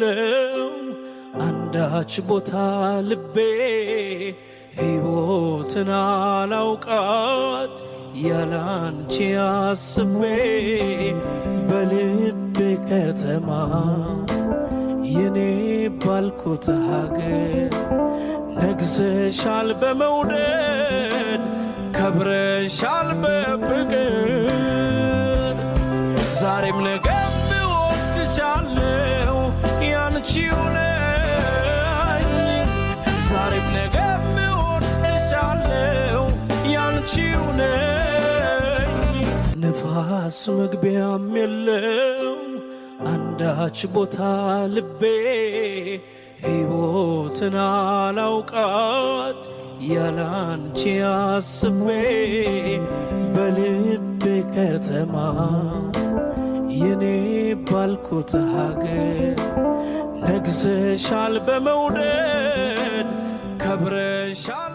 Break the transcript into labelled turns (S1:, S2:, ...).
S1: የለው አንዳች ቦታ ልቤ ሕይወትን አላውቃት ያላንቺ አስቤ በልቤ ከተማ የኔ ባልኩት ሀገር ነግሰሻል በመውደድ ከብረሻል በፍቅር ዛሬም ነገም እወድሻለሁ ያንቺው ነኝ ዛሬም ነገም እወድሻለሁ ያንቺው ነኝ ንፋስ መግቢያም የለው አንዳች ቦታ ልቤ ሕይወትን አላውቃት ያላንቺ አስቤ በልቤ ከተማ የኔ ባልኩት ሀገር ነግሰሻል በመውደድ ከብረሻል